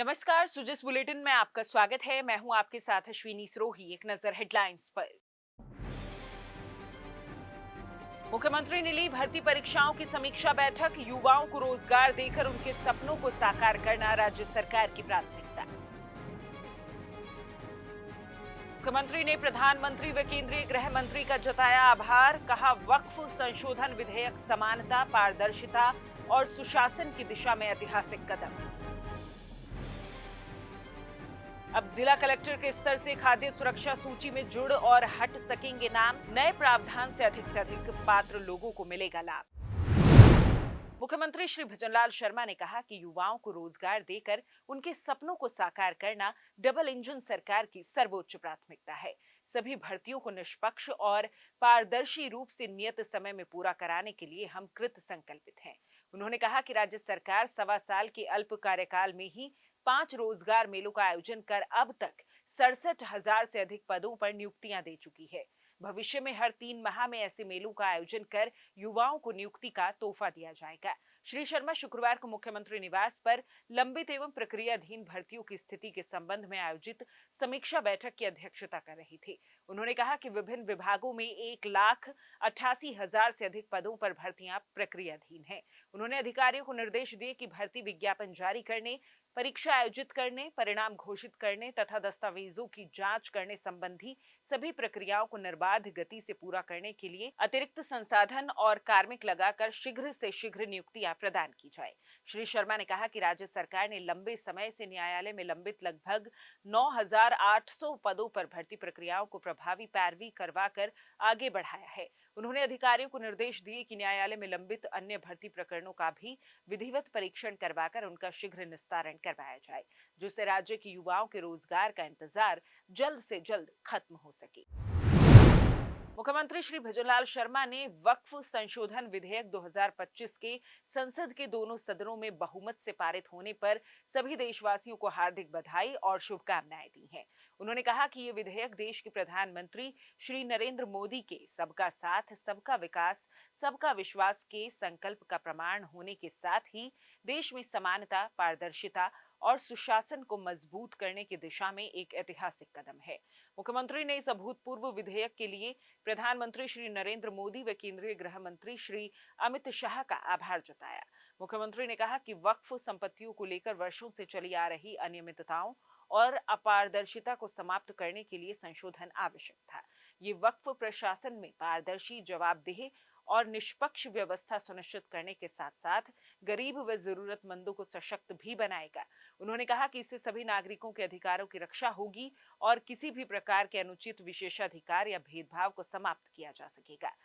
नमस्कार, सुजिस बुलेटिन में आपका स्वागत है। मैं हूं आपके साथ अश्विनी सरोही। एक नजर हेडलाइंस पर। मुख्यमंत्री ने ली भर्ती परीक्षाओं की समीक्षा बैठक। युवाओं को रोजगार देकर उनके सपनों को साकार करना राज्य सरकार की प्राथमिकता। मुख्यमंत्री ने प्रधानमंत्री व केंद्रीय गृह मंत्री का जताया आभार। कहा, वक्फ संशोधन विधेयक समानता, पारदर्शिता और सुशासन की दिशा में ऐतिहासिक कदम। अब जिला कलेक्टर के स्तर से खाद्य सुरक्षा सूची में जुड़ और हट सकेंगे नाम। नए प्रावधान से अधिक पात्र लोगों को मिलेगा लाभ। मुख्यमंत्री श्री भजनलाल शर्मा ने कहा कि युवाओं को रोजगार देकर उनके सपनों को साकार करना डबल इंजन सरकार की सर्वोच्च प्राथमिकता है। सभी भर्तियों को निष्पक्ष और पारदर्शी रूप से नियत समय में पूरा कराने के लिए हम कृत संकल्पित हैं। उन्होंने कहा कि राज्य सरकार 1.25 साल के अल्प कार्यकाल में ही 5 रोजगार मेलों का आयोजन कर अब तक 67,000 से अधिक पदों पर नियुक्तियां दे चुकी है। भविष्य में हर 3 माह में ऐसे मेलों का आयोजन कर युवाओं को नियुक्ति का तोहफा दिया जाएगा। श्री शर्मा शुक्रवार को मुख्यमंत्री निवास पर लंबित एवं प्रक्रियाधीन भर्तियों की स्थिति के संबंध में आयोजित समीक्षा बैठक की अध्यक्षता कर रही थी। उन्होंने कहा कि विभिन्न विभागों में 1,88,000 से अधिक पदों पर भर्तियां प्रक्रियाधीन हैं। उन्होंने अधिकारियों को निर्देश दिए कि भर्ती विज्ञापन जारी करने, परीक्षा आयोजित करने, परिणाम घोषित करने तथा दस्तावेजों की जांच करने संबंधी सभी प्रक्रियाओं को निर्बाध गति से पूरा करने के लिए अतिरिक्त संसाधन और कार्मिक लगाकर शीघ्र से शीघ्र नियुक्तियां प्रदान की जाए। श्री शर्मा ने कहा कि राज्य सरकार ने लंबे समय से न्यायालय में लंबित लगभग 9,800 पदों पर भर्ती प्रक्रियाओं को प्रभावी पैरवी करवाकर आगे बढ़ाया है। उन्होंने अधिकारियों को निर्देश दिए कि न्यायालय में लंबित अन्य भर्ती प्रकरणों का भी विधिवत परीक्षण करवाकर उनका शीघ्र निस्तारण करवाया जाए, जिससे राज्य के युवाओं के रोजगार का इंतजार जल्द से जल्द खत्म हो सके। मुख्यमंत्री श्री भजनलाल शर्मा ने वक्फ संशोधन विधेयक 2025 के संसद के दोनों सदनों में बहुमत से पारित होने पर सभी देशवासियों को हार्दिक बधाई और शुभकामनाएं दी हैं। उन्होंने कहा कि ये विधेयक देश के प्रधानमंत्री श्री नरेंद्र मोदी के सबका साथ, सबका विकास, सबका विश्वास के संकल्प का प्रमाण होने के साथ ही देश में समानता, पारदर्शिता और सुशासन को मजबूत करने की दिशा में एक ऐतिहासिक कदम है। मुख्यमंत्री ने इस अभूतपूर्व विधेयक के लिए प्रधानमंत्री श्री नरेंद्र मोदी व केंद्रीय गृह मंत्री श्री अमित शाह का आभार जताया। मुख्यमंत्री ने कहा कि वक्फ संपत्तियों को लेकर वर्षों से चली आ रही अनियमितताओं और अपारदर्शिता को समाप्त करने के लिए संशोधन आवश्यक था। ये वक्फ प्रशासन में पारदर्शी, जवाबदेह और निष्पक्ष व्यवस्था सुनिश्चित करने के साथ साथ गरीब व जरूरतमंदों को सशक्त भी बनाएगा। उन्होंने कहा कि इससे सभी नागरिकों के अधिकारों की रक्षा होगी और किसी भी प्रकार के अनुचित विशेषाधिकार या भेदभाव को समाप्त किया जा सकेगा।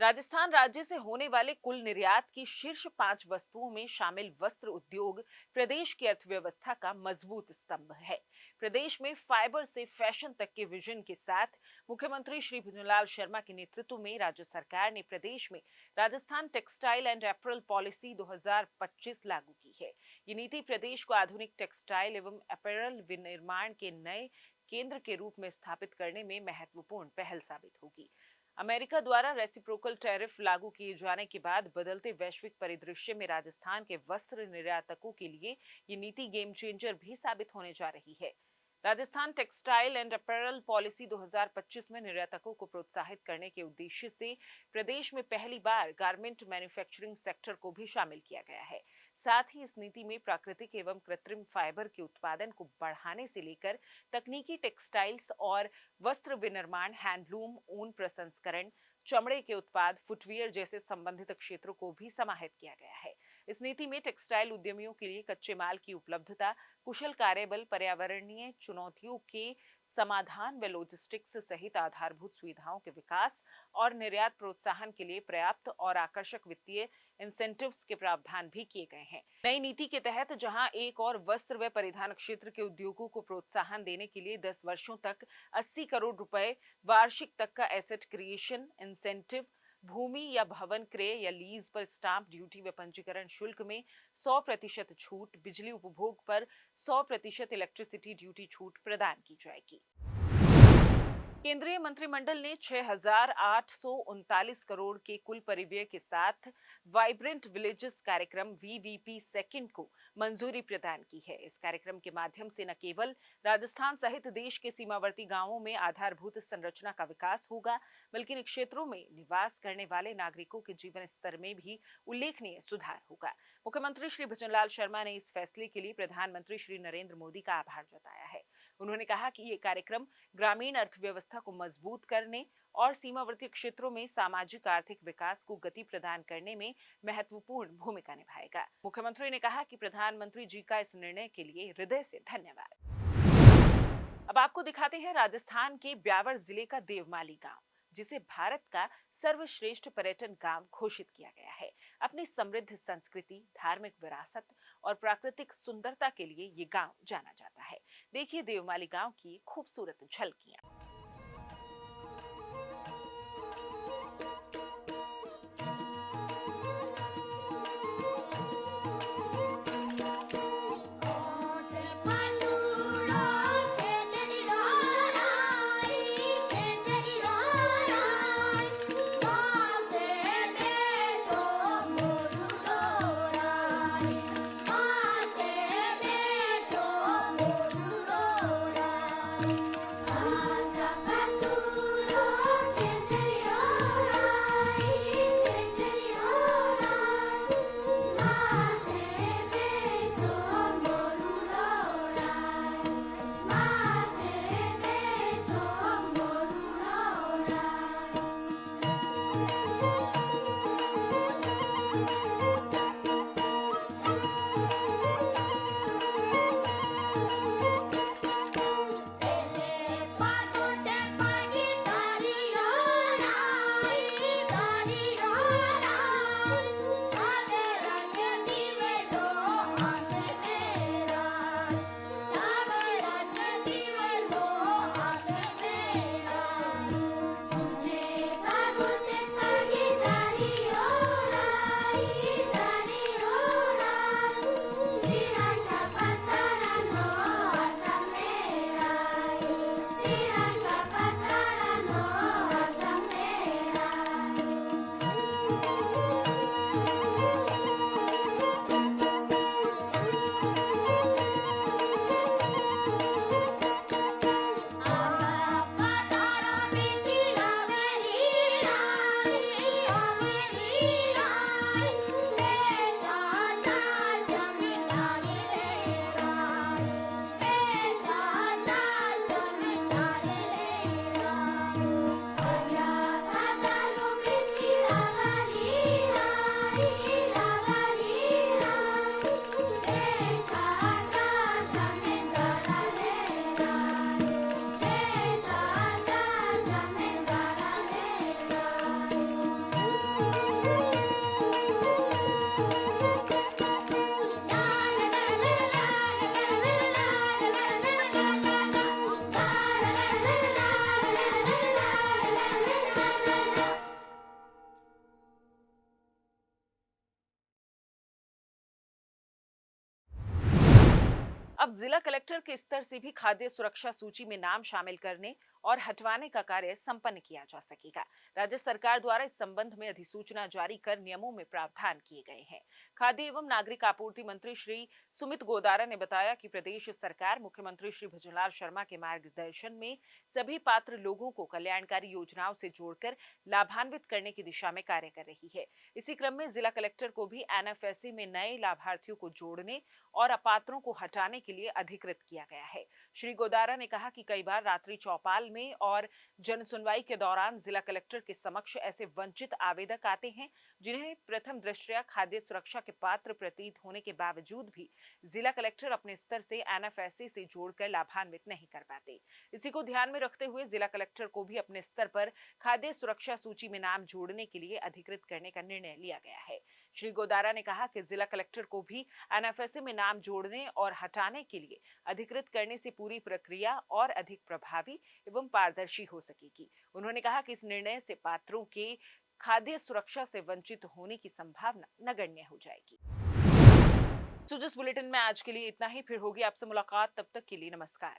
राजस्थान राज्य से होने वाले कुल निर्यात की शीर्ष 5 वस्तुओं में शामिल वस्त्र उद्योग प्रदेश की अर्थव्यवस्था का मजबूत स्तंभ है। प्रदेश में फाइबर से फैशन तक के विजन के साथ मुख्यमंत्री श्री भजनलाल शर्मा के नेतृत्व में राज्य सरकार ने प्रदेश में Rajasthan textile and apparel policy 2025 लागू की है। ये नीति प्रदेश को आधुनिक टेक्सटाइल एवं अपैरल विनिर्माण के नए केंद्र के रूप में स्थापित करने में महत्वपूर्ण पहल साबित होगी। अमेरिका द्वारा रेसिप्रोकल टैरिफ लागू किए जाने के बाद बदलते वैश्विक परिदृश्य में राजस्थान के वस्त्र निर्यातकों के लिए ये नीति गेम चेंजर भी साबित होने जा रही है। Rajasthan textile and apparel policy 2025 में निर्यातकों को प्रोत्साहित करने के उद्देश्य से प्रदेश में पहली बार गारमेंट मैन्युफैक्चरिंग सेक्टर को भी शामिल किया गया है। साथ ही इस नीति में प्राकृतिक एवं कृत्रिम फाइबर के उत्पादन को बढ़ाने से लेकर तकनीकी टेक्सटाइल्स और वस्त्र विनिर्माण, हैंडलूम, ऊन प्रसंस्करण, चमड़े के उत्पाद, फुटवियर जैसे संबंधित क्षेत्रों को भी समाहित किया गया है। इस नीति में टेक्सटाइल उद्यमियों के लिए कच्चे माल की उपलब्धता, कुशल कार्यबल, पर्यावरणीय चुनौतियों के समाधान व लॉजिस्टिक्स सहित आधारभूत सुविधाओं के विकास और निर्यात प्रोत्साहन के लिए पर्याप्त और आकर्षक वित्तीय इंसेंटिव्स के प्रावधान भी किए गए हैं। नई नीति के तहत जहां एक और वस्त्र व परिधान क्षेत्र के उद्योगों को प्रोत्साहन देने के लिए 10 वर्षों तक 80 करोड़ रुपए वार्षिक तक का एसेट क्रिएशन इंसेंटिव, भूमि या भवन क्रय या लीज पर स्टाम्प ड्यूटी व पंजीकरण शुल्क में 100% छूट, बिजली उपभोग पर 100% इलेक्ट्रिसिटी ड्यूटी छूट प्रदान की जाएगी। केंद्रीय मंत्रिमंडल ने 6,839 करोड़ के कुल परिव्यय के साथ वाइब्रेंट विलेजेस कार्यक्रम वीवीपी सेकंड को मंजूरी प्रदान की है। इस कार्यक्रम के माध्यम से न केवल राजस्थान सहित देश के सीमावर्ती गांवों में आधारभूत संरचना का विकास होगा, बल्कि इन क्षेत्रों में निवास करने वाले नागरिकों के जीवन स्तर में भी उल्लेखनीय सुधार होगा। मुख्यमंत्री श्री भजनलाल शर्मा ने इस फैसले के लिए प्रधानमंत्री श्री नरेंद्र मोदी का आभार जताया है। उन्होंने कहा कि ये कार्यक्रम ग्रामीण अर्थव्यवस्था को मजबूत करने और सीमावर्ती क्षेत्रों में सामाजिक आर्थिक विकास को गति प्रदान करने में महत्वपूर्ण भूमिका निभाएगा। मुख्यमंत्री ने कहा कि प्रधानमंत्री जी का इस निर्णय के लिए हृदय से धन्यवाद। अब आपको दिखाते हैं राजस्थान के ब्यावर जिले का देवमाली गांव, जिसे भारत का सर्वश्रेष्ठ पर्यटन गांव घोषित किया गया है। अपनी समृद्ध संस्कृति, धार्मिक विरासत और प्राकृतिक सुंदरता के लिए ये गांव जाना जाता है। देखिए देवमाली गांव की खूबसूरत झलकियां। अब जिला कलेक्टर के स्तर से भी खाद्य सुरक्षा सूची में नाम शामिल करने और हटवाने का कार्य संपन्न किया जा सकेगा। राज्य सरकार द्वारा इस संबंध में अधिसूचना जारी कर नियमों में प्रावधान किए गए हैं। खाद्य एवं नागरिक आपूर्ति मंत्री श्री सुमित गोदारा ने बताया कि प्रदेश सरकार मुख्यमंत्री श्री भजनलाल शर्मा के मार्गदर्शन में सभी पात्र लोगों को कल्याणकारी योजनाओं से जोड़कर लाभान्वित करने की दिशा में कार्य कर रही है। इसी क्रम में जिला कलेक्टर को भी एनएफएसए में नए लाभार्थियों को जोड़ने और अपात्रों को हटाने के लिए अधिकृत किया गया है। श्री गोदारा ने कहा कि कई बार रात्रि चौपाल में और जन सुनवाई के दौरान जिला कलेक्टर के समक्ष ऐसे वंचित आवेदक आते हैं जिन्हें प्रथम दृष्टया खाद्य सुरक्षा के पात्र प्रतीत होने के बावजूद भी जिला कलेक्टर अपने स्तर से एनएफएसए से जोड़कर लाभान्वित नहीं कर पाते। इसी को ध्यान में रखते हुए जिला कलेक्टर को भी अपने स्तर पर खाद्य सुरक्षा सूची में नाम जोड़ने के लिए अधिकृत करने का निर्णय लिया गया है। श्री गोदारा ने कहा कि जिला कलेक्टर को भी एनएफएसए में नाम जोड़ने और हटाने के लिए अधिकृत करने से पूरी प्रक्रिया और अधिक प्रभावी एवं पारदर्शी हो सकेगी। उन्होंने कहा कि इस निर्णय से पात्रों के खाद्य सुरक्षा से वंचित होने की संभावना नगण्य हो जाएगी। जिस बुलेटिन में आज के लिए इतना ही, फिर होगी आपसे मुलाकात, तब तक के लिए नमस्कार।